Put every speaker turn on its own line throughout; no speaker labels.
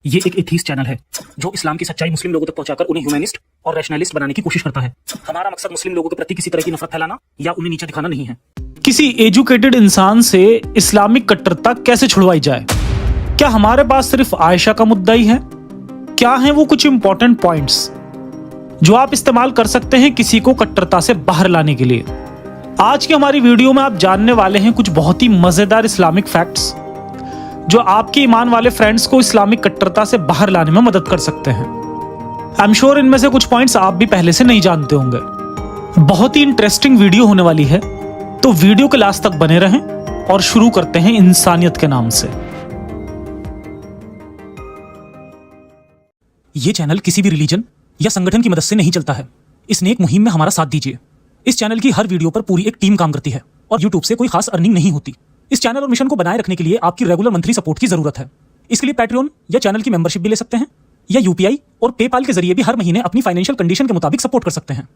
ये एक atheist channel है जो इस्लाम की सच्चाई मुस्लिम लोगों तक पहुंचाकर उन्हें ह्यूमैनिस्ट और रैशनलिस्ट बनाने की कोशिश करता है। हमारा मकसद मुस्लिम लोगों के प्रति किसी तरह की नफरत फैलाना या उन्हें नीचा दिखाना नहीं है।
किसी एजुकेटेड इंसान से इस्लामिक कट्टरता कैसे छुड़वाई जाए? क्या हमारे पास सिर्फ आयशा का मुद्दा ही है? क्या हैं वो कुछ इंपॉर्टेंट पॉइंट्स जो आप इस्तेमाल कर सकते हैं किसी को कट्टरता से बाहर लाने के लिए? आज की हमारी वीडियो में आप जानने वाले हैं कुछ बहुत ही मजेदार इस्लामिक फैक्ट्स जो आपके ईमान वाले फ्रेंड्स को इस्लामिक कट्टरता से बाहर लाने में मदद कर सकते हैं। आई एम श्योर इनमें से कुछ पॉइंट्स आप भी पहले से नहीं जानते होंगे। बहुत ही इंटरेस्टिंग वीडियो होने वाली है, तो वीडियो के लास्ट तक बने रहें और शुरू करते हैं इंसानियत के नाम से।
ये चैनल किसी भी रिलीजन या संगठन की मदद से नहीं चलता है। इस नेक मुहिम में हमारा साथ दीजिए। इस चैनल की हर वीडियो पर पूरी एक टीम काम करती है और यूट्यूब से कोई खास अर्निंग नहीं होती। इस चैनल और मिशन को बनाए रखने के लिए आपकी रेगुलर मंथली सपोर्ट की जरूरत है। इसके लिए पैट्रियन या चैनल की मेंबरशिप भी ले सकते हैं या यूपीआई और पेपाल के जरिए भी हर महीने अपनी फाइनेंशियल कंडीशन के मुताबिक सपोर्ट कर सकते हैं।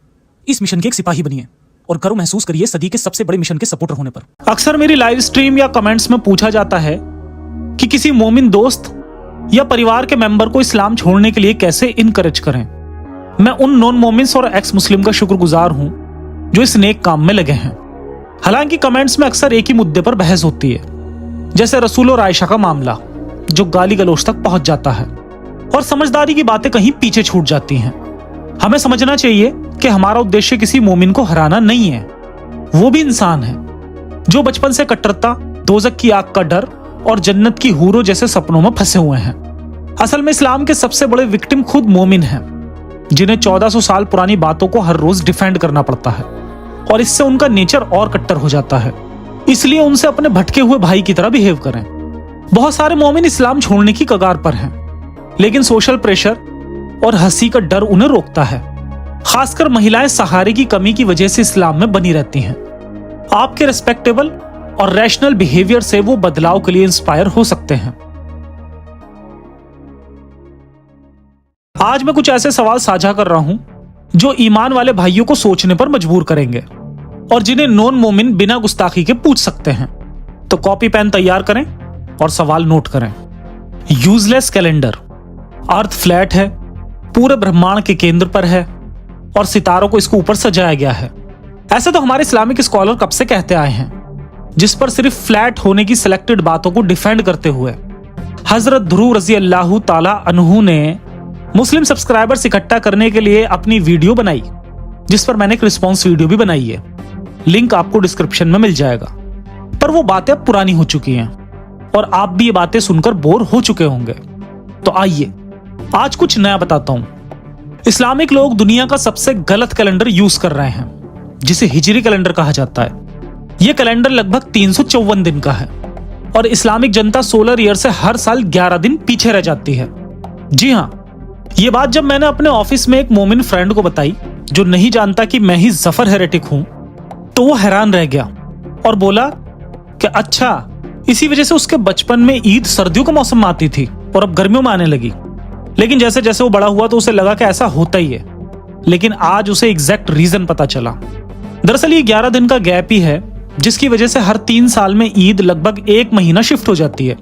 इस मिशन के एक सिपाही बनिए और गर्व महसूस करिए सदी के सबसे बड़े मिशन के सपोर्टर होने पर।
अक्सर मेरी लाइव स्ट्रीम या कमेंट्स में पूछा जाता है कि किसी मोमिन दोस्त या परिवार के मेंबर को इस्लाम छोड़ने के लिए कैसे इनकरेज करें। मैं उन नॉन मोमिन्स और एक्स मुस्लिम का शुक्रगुजार हूं जो इस नेक काम में लगे हैं। हालांकि कमेंट्स में अक्सर एक ही मुद्दे पर बहस होती है, जैसे रसूल और आयशा का मामला जो गाली गलौज तक पहुंच जाता है और समझदारी की बातें कहीं पीछे छूट जाती हैं। हमें समझना चाहिए कि हमारा उद्देश्य किसी मोमिन को हराना नहीं है। वो भी इंसान है जो बचपन से कट्टरता, दोजख की आग का डर और जन्नत की हूरों जैसे सपनों में फंसे हुए हैं। असल में इस्लाम के सबसे बड़े विक्टिम खुद मोमिन हैं, जिन्हें 1400 साल पुरानी बातों को हर रोज डिफेंड करना पड़ता है और इससे उनका नेचर और कट्टर हो जाता है। इसलिए उनसे अपने भटके हुए भाई की तरह बिहेव करें। बहुत सारे मोमिन इस्लाम छोड़ने की कगार पर हैं, लेकिन सोशल प्रेशर और हंसी का डर उन्हें रोकता है। खासकर महिलाएं सहारे की कमी की वजह से इस्लाम में बनी रहती हैं। आपके रेस्पेक्टेबल और रैशनल बिहेवियर से वो बदलाव के लिए इंस्पायर हो सकते हैं। आज मैं कुछ ऐसे सवाल साझा कर रहा हूं जो ईमान वाले भाइयों को सोचने पर मजबूर करेंगे और जिन्हें नॉन मोमिन बिना गुस्ताखी के पूछ सकते हैं। तो कॉपी पेन तैयार करें और सवाल नोट करें। Useless calendar. अर्थ फ्लैट है, पूरे ब्रह्मांड के केंद्र पर है और सितारों को इसके ऊपर सजाया गया है। ऐसे तो हमारे इस्लामिक स्कॉलर कब से कहते आए हैं, जिस पर सिर्फ फ्लैट होने की सिलेक्टेड बातों को डिफेंड करते हुए हजरत ध्रुव रजी अल्लाह ताला अन्हु ने मुस्लिम सब्सक्राइबर्स इकट्ठा करने के लिए अपनी वीडियो बनाई, जिस पर मैंने एक रिस्पॉन्स वीडियो भी बनाई है। लिंक आपको डिस्क्रिप्शन में मिल जाएगा। पर वो बातें अब पुरानी हो चुकी हैं और आप भी ये बातें सुनकर बोर हो चुके होंगे। तो आइए आज कुछ नया बताता हूं। इस्लामिक लोग दुनिया का सबसे गलत कैलेंडर यूज कर रहे हैं, जिसे हिजरी कैलेंडर कहा जाता है। यह कैलेंडर लगभग 354 दिन का है और इस्लामिक जनता सोलर ईयर से हर साल 11 दिन पीछे रह जाती है। जी हाँ, ये बात जब मैंने अपने ऑफिस में एक मोमिन फ्रेंड को बताई जो नहीं जानता कि मैं ही जफर हेरेटिक हूं, तो वो हैरान रह गया और बोला कि अच्छा, इसी वजह से उसके बचपन में ईद सर्दियों के मौसम में आती थी और अब गर्मियों में आने लगी। लेकिन जैसे जैसे वो बड़ा हुआ तो उसे लगा कि ऐसा होता ही है, लेकिन आज उसे एग्जैक्ट रीजन पता चला। दरअसल ये 11 दिन का गैप ही है, जिसकी वजह से हर 3 साल में ईद लगभग 1 महीना शिफ्ट हो जाती है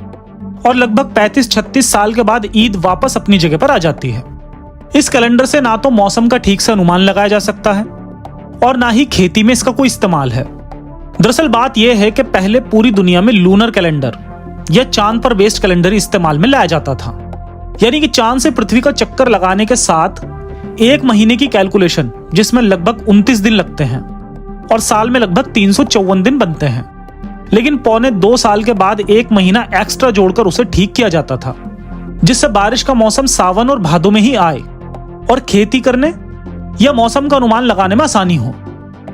और लगभग 35-36 साल के बाद ईद वापस अपनी जगह पर आ जाती है। इस कैलेंडर से ना तो मौसम का ठीक से अनुमान लगाया जा सकता है और ना ही खेती में इसका कोई इस्तेमाल है। दरअसल बात यह है कि पहले पूरी दुनिया में लूनर कैलेंडर या चांद पर बेस्ड कैलेंडर इस्तेमाल में लाया जाता था, यानी कि चांद से पृथ्वी का चक्कर लगाने के साथ 1 महीने की कैलकुलेशन, जिसमें लगभग 29 दिन लगते हैं और साल में लगभग 354 दिन बनते हैं। लेकिन पौने 2 साल के बाद 1 महीना एक्स्ट्रा जोड़कर उसे ठीक किया जाता था, जिससे बारिश का मौसम सावन और भादों में ही आए और खेती करने या मौसम का अनुमान लगाने में आसानी हो।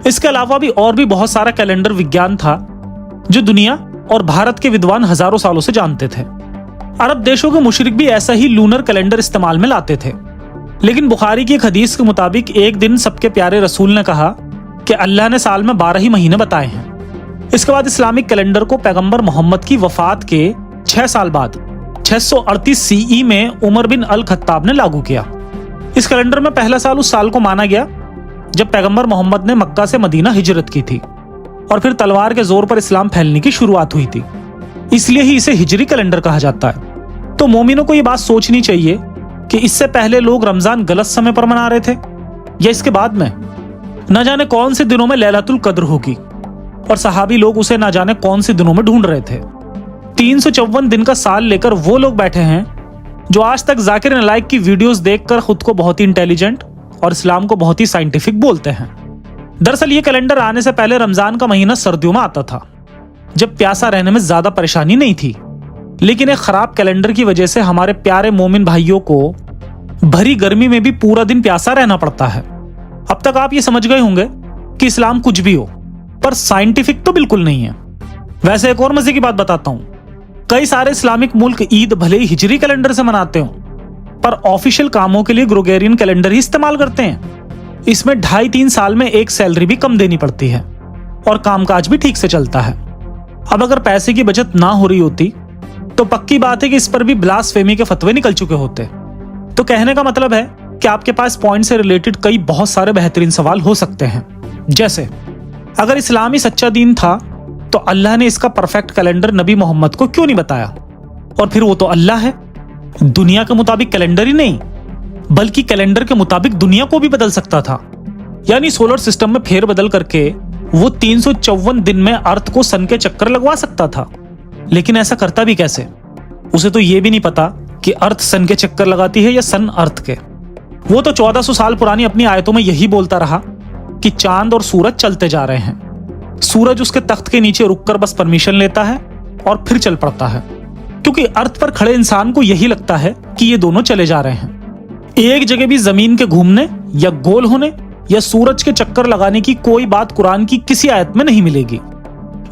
इसके अलावा भी और भी बहुत सारा कैलेंडर विज्ञान था जो दुनिया और भारत के विद्वान हजारों सालों से जानते थे। अरब देशों के मुशरिक भी ऐसा ही लूनर कैलेंडर इस्तेमाल में लाते थे। लेकिन बुखारी की एक हदीस के मुताबिक एक दिन सबके प्यारे रसूल ने कहा कि अल्लाह ने साल में 12 ही महीने बताए हैं। इसके बाद इस्लामिक कैलेंडर को पैगंबर मोहम्मद की वफात के 6 साल बाद 638 सीई में उमर बिन अल खत्ताब ने लागू किया। इस कैलेंडर में पहला साल उस साल को माना गया जब पैगंबर मोहम्मद ने मक्का से मदीना हिजरत की थी और फिर तलवार के जोर पर इस्लाम फैलने की शुरुआत हुई थी। इसलिए ही इसे हिजरी कैलेंडर कहा जाता है। तो मोमिनों को ये बात सोचनी चाहिए कि इससे पहले लोग रमजान गलत समय पर मना रहे थे या इसके बाद में। न जाने कौन से दिनों में लैलतुल कद्र होगी और सहाबी लोग उसे न जाने कौन से दिनों में ढूंढ रहे थे। 354 दिन का साल लेकर वो लोग बैठे हैं जो आज तक जाकिर नालायक की वीडियोस देखकर खुद को बहुत ही इंटेलिजेंट और इस्लाम को बहुत ही साइंटिफिक बोलते हैं। दरअसल ये कैलेंडर आने से पहले रमजान का महीना सर्दियों में आता था, जब प्यासा रहने में ज्यादा परेशानी नहीं थी। लेकिन एक खराब कैलेंडर की वजह से हमारे प्यारे मोमिन भाइयों को भरी गर्मी में भी पूरा दिन प्यासा रहना पड़ता है। अब तक आप ये समझ गए होंगे कि इस्लाम कुछ भी हो, पर साइंटिफिक तो बिल्कुल नहीं है। वैसे एक और मजे की बात बताता हूं, कई सारे इस्लामिक मुल्क ईद भले ही हिजरी कैलेंडर से मनाते हो, पर ऑफिशियल कामों के लिए ग्रेगोरियन कैलेंडर ही इस्तेमाल करते हैं। इसमें 2.5-3 साल में एक सैलरी भी कम देनी पड़ती है और कामकाज भी ठीक से चलता है। अब अगर पैसे की बचत ना हो रही होती तो पक्की बात है कि इस पर भी ब्लास्फेमी के फतवे निकल चुके होते। तो कहने का मतलब है कि आपके पास पॉइंट से रिलेटेड कई बहुत सारे बेहतरीन सवाल हो सकते हैं, जैसे अगर इस्लाम ही सच्चा दीन था तो अल्लाह ने इसका परफेक्ट कैलेंडर नबी मोहम्मद को क्यों नहीं बताया? और फिर वो तो अल्लाह है, दुनिया के मुताबिक कैलेंडर ही नहीं बल्कि कैलेंडर के मुताबिक दुनिया को भी बदल सकता था। यानी सोलर सिस्टम में फेरबदल करके वो 354 दिन में अर्थ को सन के चक्कर लगवा सकता था। लेकिन ऐसा करता भी कैसे? उसे तो ये भी नहीं पता कि अर्थ सन के चक्कर लगाती है या सन अर्थ के। वो तो 1400 साल पुरानी अपनी आयतों में यही बोलता रहा कि चांद और सूरज चलते जा रहे हैं। सूरज उसके तख्त के नीचे रुककर बस परमिशन लेता है और फिर चल पड़ता है, क्योंकि अर्थ पर खड़े इंसान को यही लगता है कि ये दोनों चले जा रहे हैं। एक जगह भी जमीन के घूमने या गोल होने या सूरज के चक्कर लगाने की कोई बात कुरान की किसी आयत में नहीं मिलेगी।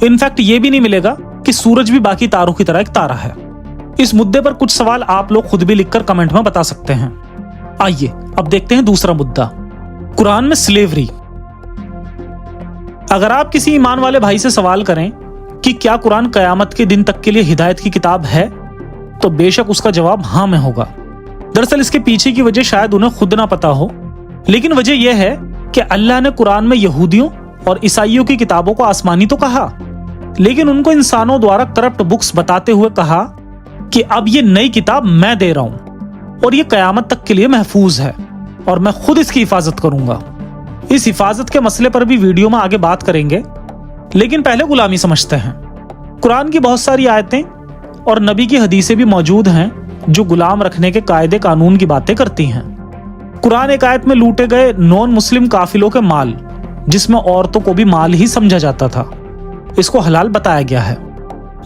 इनफैक्ट ये भी नहीं मिलेगा कि सूरज भी बाकी तारों की तरह एक तारा है। इस मुद्दे पर कुछ सवाल आप लोग खुद भी लिखकर कमेंट में बता सकते हैं। आइए अब देखते हैं दूसरा मुद्दा, कुरान में स्लेवरी। अगर आप किसी ईमान वाले भाई से सवाल करें कि क्या कुरान कयामत के दिन तक के लिए हिदायत की किताब है, तो बेशक उसका जवाब हाँ में होगा। दरअसल इसके पीछे की वजह शायद उन्हें खुद ना पता हो, लेकिन वजह यह है कि अल्लाह ने कुरान में यहूदियों और ईसाइयों की किताबों को आसमानी तो कहा, लेकिन उनको इंसानों द्वारा करप्ट बुक्स बताते हुए कहा कि अब ये नई किताब मैं दे रहा हूं और ये कयामत तक के लिए महफूज है और मैं खुद इसकी हिफाजत करूंगा। इस हिफाजत के मसले पर भी वीडियो में आगे बात करेंगे, लेकिन पहले गुलामी समझते हैं। कुरान की बहुत सारी आयतें और नबी की हदीसें भी मौजूद हैं जो गुलाम रखने के कायदे कानून की बातें करती हैं। कुरान एक आयत में लूटे गए नॉन मुस्लिम काफिलों के माल, जिसमें औरतों को भी माल ही समझा जाता था, इसको हलाल बताया गया है।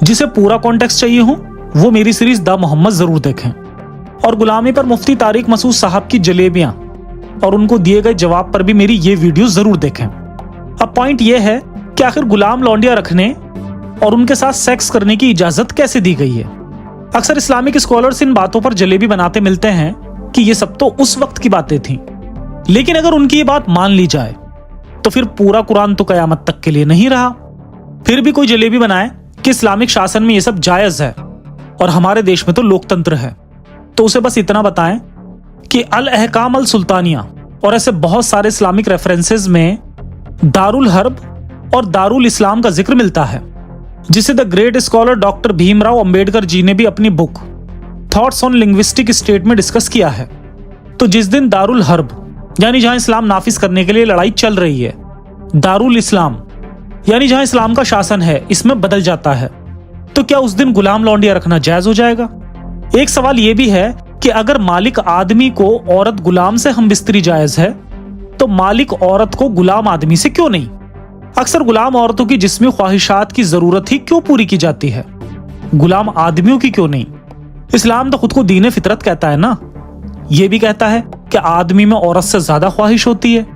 जिसे पूरा कॉन्टेक्स्ट चाहिए हो वो मेरी सीरीज द मोहम्मद जरूर देखें। और गुलामी पर मुफ्ती तारिक मसूद साहब की जलेबियां और उनको दिए गए जवाब पर भी मेरी ये वीडियो जरूर देखें। अब पॉइंट ये है कि आखिर गुलाम लौंडिया रखने और उनके साथ सेक्स करने की इजाजत कैसे दी गई है। अक्सर इस्लामिक स्कॉलर्स इन बातों पर जलेबी बनाते मिलते हैं कि ये सब तो उस वक्त की बातें थीं, लेकिन अगर उनकी ये बात मान ली जाए तो फिर पूरा कुरान तो कयामत तक के लिए नहीं रहा। फिर भी कोई जलेबी बनाए कि इस्लामिक शासन में ये सब जायज है और हमारे देश में तो लोकतंत्र है, तो उसे बस इतना बताएं कि अल अहकाम अल सुल्तानिया और ऐसे बहुत सारे इस्लामिक रेफरेंसेस में दारुल हर्ब और दारुल इस्लाम का जिक्र मिलता है, जिसे the great scholar doctor Bhimrao Ambedkar ji ने भी अपनी book thoughts on linguistic state में डिस्कस किया है। तो जिस दिन दारुल हर्ब यानी जहां इस्लाम नाफिज करने के लिए लड़ाई चल रही है, दारुल इस्लाम यानी जहां इस्लाम का शासन है, इसमें बदल जाता है, तो क्या उस दिन गुलाम लौंडिया रखना जायज हो जाएगा? एक सवाल यह भी है कि अगर मालिक आदमी को औरत गुलाम से हमबिस्तरी जायज है, तो मालिक औरत को गुलाम आदमी से क्यों नहीं? अक्सर गुलाम औरतों की जिस्मी ख्वाहिशात की जरूरत ही क्यों पूरी की जाती है, गुलाम आदमियों की क्यों नहीं? इस्लाम तो खुद को दीन फितरत कहता है ना। यह भी कहता है कि आदमी में औरत से ज्यादा ख्वाहिश होती है।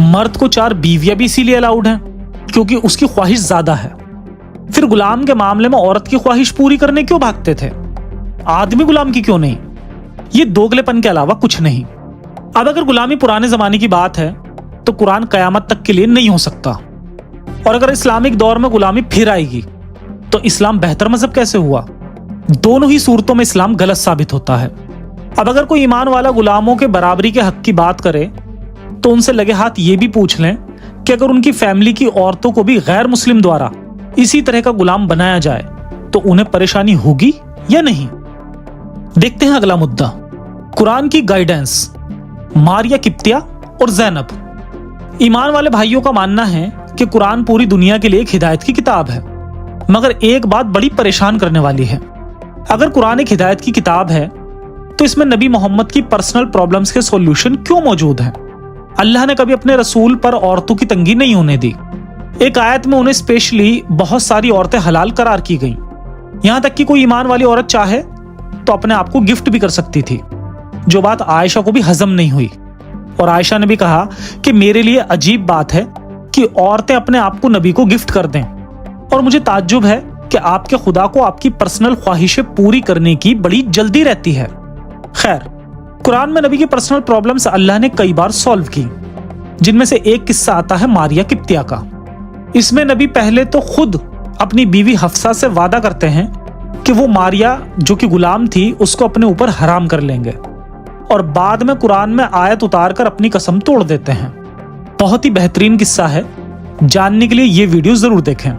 मर्द को 4 बीवियां भी इसीलिए अलाउड हैं क्योंकि उसकी ख्वाहिश ज्यादा है। फिर गुलाम के मामले में औरत की ख्वाहिश पूरी करने क्यों भागते थे, आदमी गुलाम की क्यों नहीं? ये दोगलेपन के अलावा कुछ नहीं। अब अगर गुलामी पुराने जमाने की बात है तो कुरान कयामत तक के लिए नहीं हो सकता, और अगर इस्लामिक दौर में गुलामी फिर आएगी तो इस्लाम बेहतर मजहब कैसे हुआ? दोनों ही सूरतों में इस्लाम गलत साबित होता है। अब अगर कोई ईमान वाला गुलामों के बराबरी के हक की बात करे तो उनसे लगे हाथ ये भी पूछ लें कि अगर उनकी फैमिली की औरतों को भी गैर मुस्लिम द्वारा इसी तरह का गुलाम बनाया जाए तो उन्हें परेशानी होगी या नहीं? देखते हैं अगला मुद्दा, कुरान की गाइडेंस, मारिया किप्तिया और ज़ैनब। ईमान वाले भाइयों का मानना है कि कुरान पूरी दुनिया के लिए एक हिदायत की किताब है, मगर एक बात बड़ी परेशान करने वाली है। अगर कुरान एक हिदायत की किताब है तो इसमें नबी मोहम्मद की पर्सनल प्रॉब्लम्स के सॉल्यूशन क्यों मौजूद हैं? अल्लाह ने कभी अपने रसूल पर औरतों की तंगी नहीं होने दी। एक आयत में उन्हें स्पेशली बहुत सारी औरतें हलाल करार की गईं। यहां तक कि कोई ईमान वाली औरत चाहे तो अपने आप को गिफ्ट भी कर सकती थी, जो बात आयशा को भी हजम नहीं हुई। और आयशा ने भी कहा कि मेरे लिए अजीब बात है कि औरतें अपने आप को नबी को गिफ्ट कर दें, और मुझे ताज्जुब है कि आपके खुदा को आपकी पर्सनल ख्वाहिशें पूरी करने की बड़ी जल्दी रहती है। खैर, कुरान में नबी की पर्सनल प्रॉब्लम्स अल्लाह ने कई बार सॉल्व की, जिनमें से एक किस्सा आता है मारिया किप्तिया का। इसमें नबी पहले तो खुद अपनी बीवी हफ्सा से वादा करते हैं कि वो मारिया जो कि गुलाम थी उसको अपने ऊपर हराम कर लेंगे, और बाद में कुरान में आयत उतार कर अपनी कसम तोड़ देते हैं। बहुत ही बेहतरीन किस्सा है, जानने के लिए ये वीडियो जरूर देखें।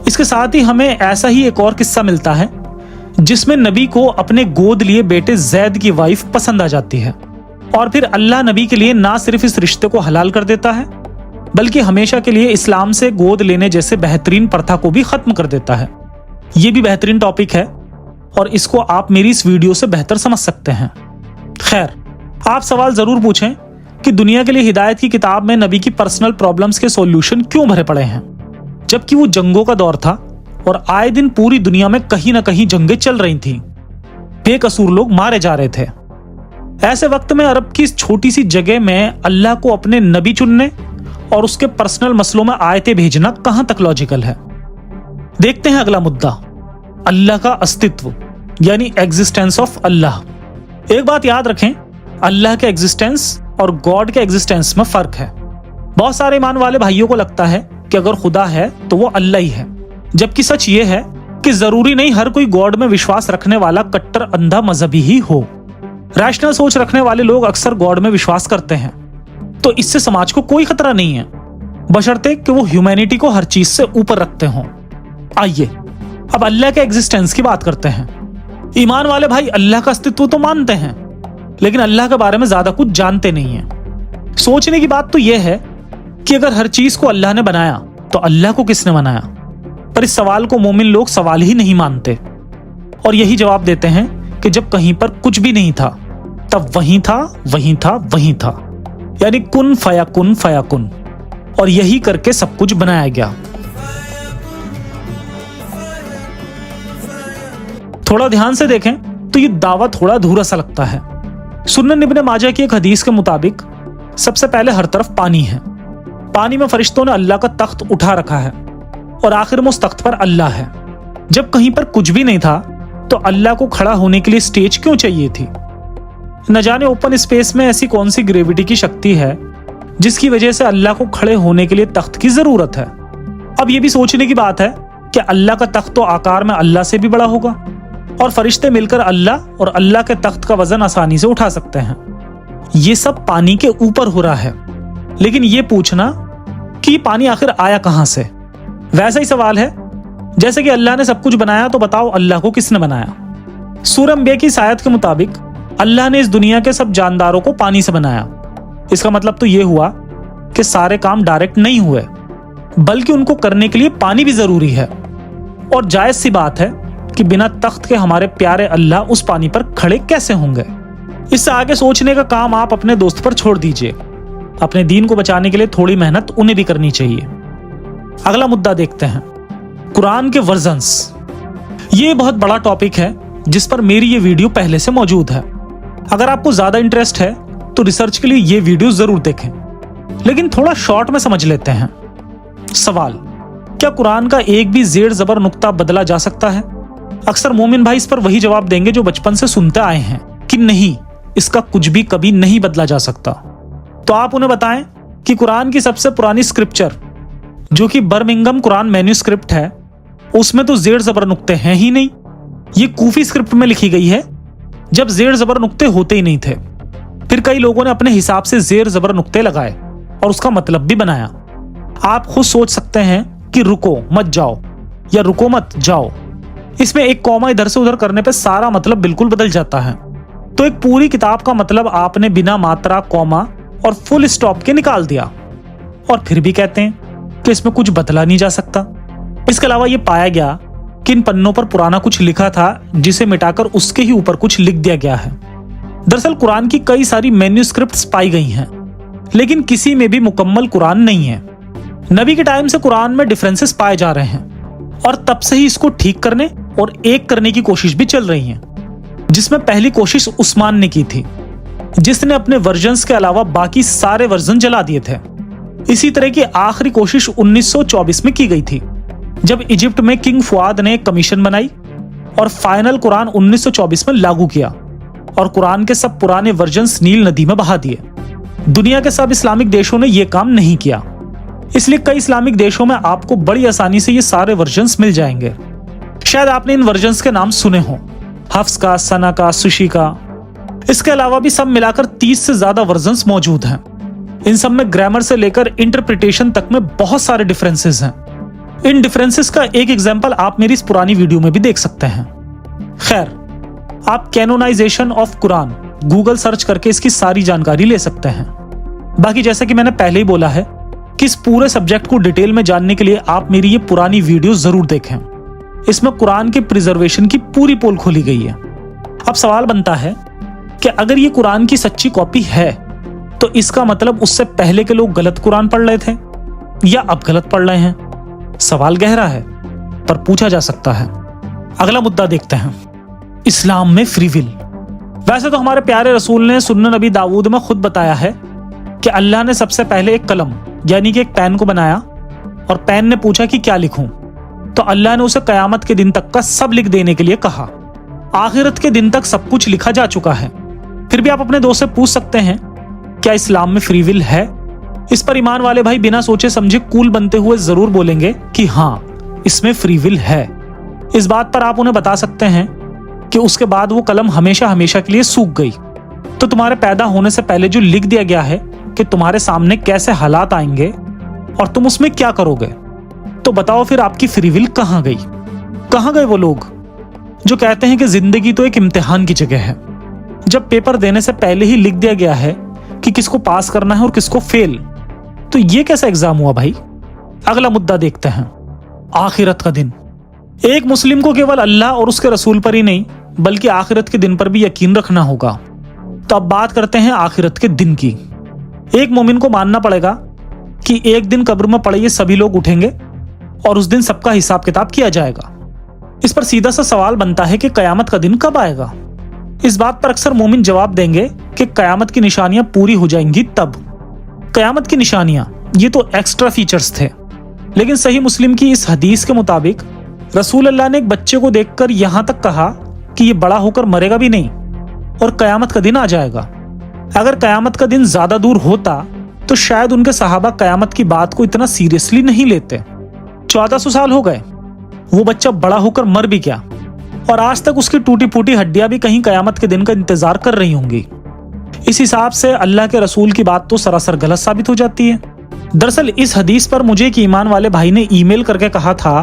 इसके साथ ही हमें ऐसा ही एक और किस्सा मिलता है जिसमें नबी को अपने गोद लिए बेटे जैद की वाइफ पसंद आ जाती है, और फिर अल्लाह नबी के लिए ना सिर्फ इस रिश्ते को हलाल कर देता है बल्कि हमेशा के लिए इस्लाम से गोद लेने जैसे बेहतरीन प्रथा को भी खत्म कर देता है। ये भी बेहतरीन टॉपिक है और इसको आप मेरी इस वीडियो से बेहतर समझ सकते हैं। खैर, आप सवाल जरूर पूछें कि दुनिया के लिए हिदायत की किताब में नबी की पर्सनल प्रॉब्लम्स के सॉल्यूशन क्यों भरे पड़े हैं, जबकि वो जंगों का दौर था और आए दिन पूरी दुनिया में कहीं ना कहीं जंगें चल रही थीं, बेकसूर लोग मारे जा रहे थे। ऐसे वक्त में अरब की इस छोटी सी जगह में अल्लाह को अपने नबी चुनने और उसके पर्सनल मसलों में आयतें भेजना कहां तक लॉजिकल है? देखते हैं अगला मुद्दा, अल्लाह का अस्तित्व यानी एग्जिस्टेंस ऑफ अल्लाह। एक बात याद रखें, अल्लाह के एग्जिस्टेंस और गॉड के एग्जिस्टेंस में फर्क है। बहुत सारे ईमान वाले भाइयों को लगता है कि अगर खुदा है तो वो अल्लाह ही है, जबकि सच ये है कि जरूरी नहीं हर कोई गॉड में विश्वास रखने वाला कट्टर अंधा मजहबी ही हो। रैशनल सोच रखने वाले लोग अक्सर गॉड में विश्वास करते हैं, तो इससे समाज को कोई खतरा नहीं है, बशर्ते कि वो ह्यूमैनिटी को हर चीज से ऊपर रखते हों। आइए अब अल्लाह के एग्जिस्टेंस की बात करते हैं। ईमान वाले भाई अल्लाह का अस्तित्व तो मानते हैं, लेकिन अल्लाह के बारे में ज्यादा कुछ जानते नहीं हैं। सोचने की बात तो यह है कि अगर हर चीज को अल्लाह ने बनाया तो अल्लाह को किसने बनाया? पर इस सवाल को मोमिन लोग सवाल ही नहीं मानते और यही जवाब देते हैं कि जब कहीं पर कुछ भी नहीं था तब वहीं था, वहीं था, वहीं था, यानी कुन फयाकुन फयाकुन, और यही करके सब कुछ बनाया गया। थोड़ा ध्यान से देखें तो ये दावा थोड़ा अधूरा सा लगता है। सुनन इब्ने माजा की एक हदीस के मुताबिक सबसे पहले हर तरफ पानी है, पानी में फरिश्तों ने अल्लाह का तख्त उठा रखा है और आखिर में उस तख्त पर अल्लाह है। जब कहीं पर कुछ भी नहीं था तो अल्लाह को खड़ा होने के लिए स्टेज क्यों चाहिए थी? न जाने ओपन स्पेस में ऐसी कौन सी ग्रेविटी की शक्ति है जिसकी वजह से अल्लाह को खड़े होने के लिए तख्त की जरूरत है। अब यह भी सोचने की बात है कि अल्लाह का तख्त तो आकार में अल्लाह से भी बड़ा होगा और फरिश्ते मिलकर अल्लाह और अल्लाह के तख्त का वजन आसानी से उठा सकते हैं। ये सब पानी के ऊपर हो रहा है, लेकिन ये पूछना कि पानी आखिर आया कहां से, वैसा ही सवाल है जैसे कि अल्लाह ने सब कुछ बनाया तो बताओ अल्लाह को किसने बनाया? सूरह अंबिया की इस आयत के मुताबिक अल्लाह ने इस दुनिया के सब जानदारों को पानी से बनाया। इसका मतलब तो यह हुआ कि सारे काम डायरेक्ट नहीं हुए, बल्कि उनको करने के लिए पानी भी जरूरी है। और जायज सी बात है कि बिना तख्त के हमारे प्यारे अल्लाह उस पानी पर खड़े कैसे होंगे? इससे आगे सोचने का काम आप अपने दोस्त पर छोड़ दीजिए। अपने दीन को बचाने के लिए थोड़ी मेहनत उन्हें भी करनी चाहिए। अगला मुद्दा देखते हैं, कुरान के वर्जन्स। ये बहुत बड़ा टॉपिक है जिस पर मेरी ये वीडियो पहले से मौजूद है। अगर आपको ज्यादा इंटरेस्ट है तो रिसर्च के लिए ये वीडियो जरूर देखें, लेकिन थोड़ा शॉर्ट में समझ लेते हैं। सवाल, क्या कुरान का एक भी जेर जबर नुक्ता बदला जा सकता है? अक्सर मोमिन भाई इस पर वही जवाब देंगे जो बचपन से सुनते आए हैं कि नहीं, इसका कुछ भी कभी नहीं बदला जा सकता। तो आप उन्हें बताएं कि कुरान की सबसे पुरानी स्क्रिप्चर जो कि बर्मिंघम कुरान मैन्यूस्क्रिप्ट है, उसमें तो जेर जबर नुक्ते हैं ही नहीं। ये कूफी स्क्रिप्ट में लिखी गई है जब जेर जबर नुक्ते होते ही नहीं थे। फिर कई लोगों ने अपने हिसाब से जेर जबर नुक्ते लगाए और उसका मतलब भी बनाया। आप खुद सोच सकते हैं कि रुको मत जाओ या रुको मत जाओ, इसमें एक कॉमा इधर से उधर करने पे सारा मतलब बिल्कुल बदल जाता है। तो एक पूरी किताब का मतलब आपने बिना मात्रा, कॉमा और फुल स्टॉप के निकाल दिया, और फिर भी कहते हैं कि इसमें कुछ बदला नहीं जा सकता। इसके अलावा यह पाया गया कि इन पन्नों पर पुराना कुछ लिखा था जिसे मिटाकर उसके ही ऊपर कुछ लिख दिया गया है। दरअसल कुरान की कई सारी मैन्युस्क्रिप्ट्स पाई गई हैं, लेकिन किसी में भी मुकम्मल कुरान नहीं है। नबी के टाइम से कुरान में डिफरेंसेस पाए जा रहे हैं और तब से ही इसको ठीक करने और एक करने की कोशिश भी चल रही है, जिसमें पहली कोशिश उस्मान ने की थी, जिसने अपने वर्जन्स के अलावा बाकी सारे वर्जन जला दिए थे। इसी तरह की आखिरी कोशिश 1924 में की गई थी, जब इजिप्ट में किंग फुआद ने एक कमीशन बनाई और फाइनल कुरान 1924 में लागू किया और कुरान के सब पुराने वर्जन्स नील नदी में बहा दिए। दुनिया के सब इस्लामिक देशों ने यह काम नहीं किया, इसलिए कई इस्लामिक देशों में आपको बड़ी आसानी से ये सारे वर्जन्स मिल जाएंगे। शायद आपने इन वर्जन्स के नाम सुने हो, हफ्स का, सना का, सुशी का। इसके अलावा भी सब मिलाकर 30 से ज्यादा वर्जन्स मौजूद हैं। इन सब में ग्रामर से लेकर इंटरप्रिटेशन तक में बहुत सारे डिफरेंसेस हैं। इन डिफरेंसेस का एक एग्जाम्पल आप मेरी इस पुरानी वीडियो में भी देख सकते हैं। खैर, आप canonization of Quran Google search करके इसकी सारी जानकारी ले सकते हैं। बाकी जैसा कि मैंने पहले ही बोला है कि इस पूरे सब्जेक्ट को डिटेल में जानने के लिए आप मेरी ये पुरानी वीडियो जरूर देखें। इसमें कुरान के प्रिजर्वेशन की पूरी पोल खोली गई है। अब सवाल बनता है कि अगर ये कुरान की सच्ची कॉपी है तो इसका मतलब उससे पहले के लोग गलत कुरान पढ़ रहे थे या अब गलत पढ़ रहे हैं। सवाल गहरा है पर पूछा जा सकता है। अगला मुद्दा देखते हैं, इस्लाम में फ्री विल। वैसे तो हमारे प्यारे रसूल ने सुन्नन नबी दाऊद में खुद बताया है कि अल्लाह ने सबसे पहले एक कलम यानी कि एक पेन को बनाया और पेन ने पूछा कि क्या लिखूं, तो अल्लाह ने उसे कयामत के दिन तक का सब लिख देने के लिए कहा। आखिरत के दिन तक सब कुछ लिखा जा चुका है। फिर भी आप अपने दोस्त से पूछ सकते हैं क्या इस्लाम में फ्री विल है? इस पर ईमान वाले भाई बिना सोचे समझे कूल बनते हुए जरूर बोलेंगे कि हाँ, इसमें फ्री विल है। इस बात पर आप उन्हें बता सकते हैं कि उसके बाद वो कलम हमेशा हमेशा के लिए सूख गई, तो तुम्हारे पैदा होने से पहले जो लिख दिया गया है कि तुम्हारे सामने कैसे हालात आएंगे और तुम उसमें क्या करोगे, तो बताओ फिर आपकी फ्री विल कहां गई? कहां गए वो लोग जो कहते हैं कि जिंदगी तो एक इम्तिहान की जगह है, जब पेपर देने से पहले ही लिख दिया गया है कि किसको पास करना है और किसको फेल? तो ये कैसा एग्जाम हुआ भाई? अगला मुद्दा देखते हैं, आखिरत का दिन। एक मुस्लिम को केवल अल्लाह और उसके रसूल पर ही नहीं बल्कि आखिरत के दिन पर भी यकीन रखना होगा। तो अब बात करते हैं आखिरत के दिन की। एक मोमिन को मानना पड़ेगा कि एक दिन कब्र में पड़े ये सभी लोग उठेंगे और उस दिन सबका हिसाब किताब किया जाएगा। इस पर सीधा सा सवाल बनता है कि कयामत का दिन कब आएगा? इस बात पर अक्सर मोमिन जवाब देंगे कि कयामत की निशानियां पूरी हो जाएंगी तब। कयामत की निशानियां ये तो एक्स्ट्रा फीचर्स थे, लेकिन सही मुस्लिम की इस हदीस के मुताबिक रसूल अल्लाह ने एक बच्चे को देखकर यहां तक कहा कि ये बड़ा होकर मरेगा भी नहीं और कयामत का दिन आ जाएगा। अगर कयामत का दिन ज्यादा दूर होता तो शायद उनके सहाबा कयामत की बात को इतना सीरियसली नहीं लेते। 1400 साल हो गए, वो बच्चा बड़ा होकर मर भी गया और आज तक उसकी टूटी फूटी हड्डियां भी कहीं कयामत के दिन का इंतजार कर रही होंगी। इस हिसाब से अल्लाह के रसूल की बात तो सरासर गलत साबित हो जाती है। दरअसल इस हदीस पर मुझे एक ईमान वाले भाई ने ईमेल करके कहा था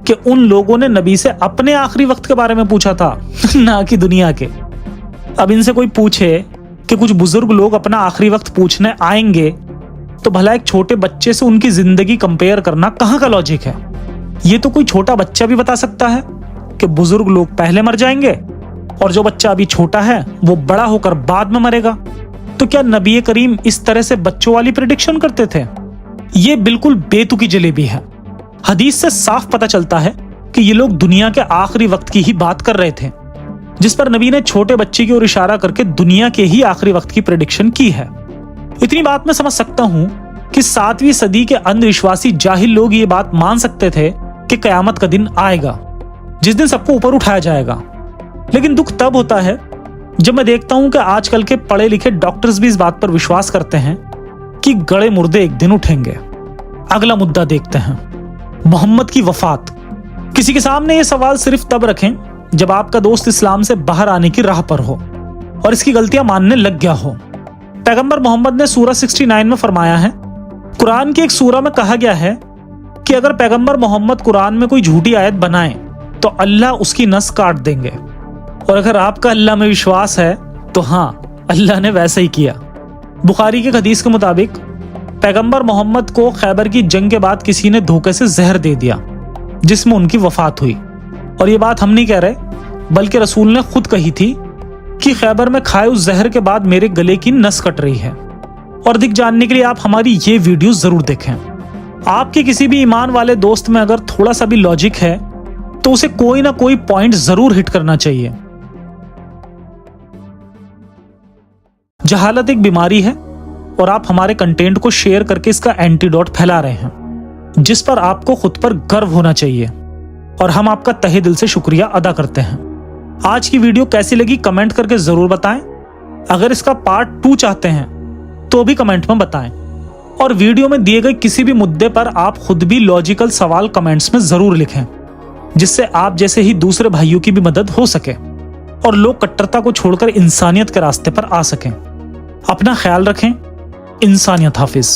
कि उन लोगों ने नबी से अपने आखिरी वक्त के बारे में पूछा था ना कि दुनिया के। अब इनसे कोई पूछे कि कुछ बुजुर्ग लोग अपना आखिरी वक्त पूछने आएंगे तो भला एक छोटे बच्चे से उनकी जिंदगी कंपेयर करना कहाँ का लॉजिक है? ये तो कोई छोटा बच्चा भी बता सकता है कि बुजुर्ग लोग पहले मर जाएंगे और जो बच्चा अभी छोटा है वो बड़ा होकर बाद में मरेगा। तो क्या नबी करीम इस तरह से बच्चों वाली प्रेडिक्शन करते थे? ये बिल्कुल बेतुकी जलेबी है। हदीस से साफ पता चलता है कि ये लोग दुनिया के आखिरी वक्त की ही बात कर रहे थे, जिस पर नबी ने छोटे बच्चे की ओर इशारा करके दुनिया के ही आखिरी वक्त की प्रेडिक्शन की है। इतनी बात मैं समझ सकता हूं कि 7वीं सदी के अंधविश्वासी जाहिल लोग ये बात मान सकते थे कि कयामत का दिन आएगा जिस दिन सबको ऊपर उठाया जाएगा। लेकिन दुख तब होता है जब मैं देखता हूं कि आजकल के पढ़े लिखे डॉक्टर्स भी इस बात पर विश्वास करते हैं कि गड़े मुर्दे एक दिन उठेंगे। अगला मुद्दा देखते हैं, मोहम्मद की वफात। किसी के सामने ये सवाल सिर्फ तब रखें जब आपका दोस्त इस्लाम से बाहर आने की राह पर हो और इसकी गलतियां मानने लग गया हो। पैगंबर मोहम्मद ने सूरा 69 में फरमाया है, कुरान की एक सूरा में कहा गया है कि अगर पैगंबर मोहम्मद कुरान में कोई झूठी आयत बनाए तो अल्लाह उसकी नस काट देंगे। और अगर आपका अल्लाह में विश्वास है तो हाँ, अल्लाह ने वैसा ही किया। बुखारी के हदीस के मुताबिक पैगंबर मोहम्मद को खैबर की जंग के बाद किसी ने धोखे से जहर दे दिया, जिसमें उनकी वफात हुई। और ये बात हम नहीं कह रहे, बल्कि रसूल ने खुद कही थी कि खैबर में खाए उस जहर के बाद मेरे गले की नस कट रही है। और अधिक जानने के लिए आप हमारी ये वीडियो जरूर देखें। आपके किसी भी ईमान वाले दोस्त में अगर थोड़ा सा भी लॉजिक है तो उसे कोई ना कोई पॉइंट जरूर हिट करना चाहिए। जहालत एक बीमारी है और आप हमारे कंटेंट को शेयर करके इसका एंटीडोट फैला रहे हैं, जिस पर आपको खुद पर गर्व होना चाहिए और हम आपका तहे दिल से शुक्रिया अदा करते हैं। आज की वीडियो कैसी लगी कमेंट करके जरूर बताएं। अगर इसका पार्ट 2 चाहते हैं तो भी कमेंट में बताएं। और वीडियो में दिए गए किसी भी मुद्दे पर आप खुद भी लॉजिकल सवाल कमेंट्स में जरूर लिखें, जिससे आप जैसे ही दूसरे भाइयों की भी मदद हो सके और लोग कट्टरता को छोड़कर इंसानियत के रास्ते पर आ सकें। अपना ख्याल रखें। इंसानियत हाफिज।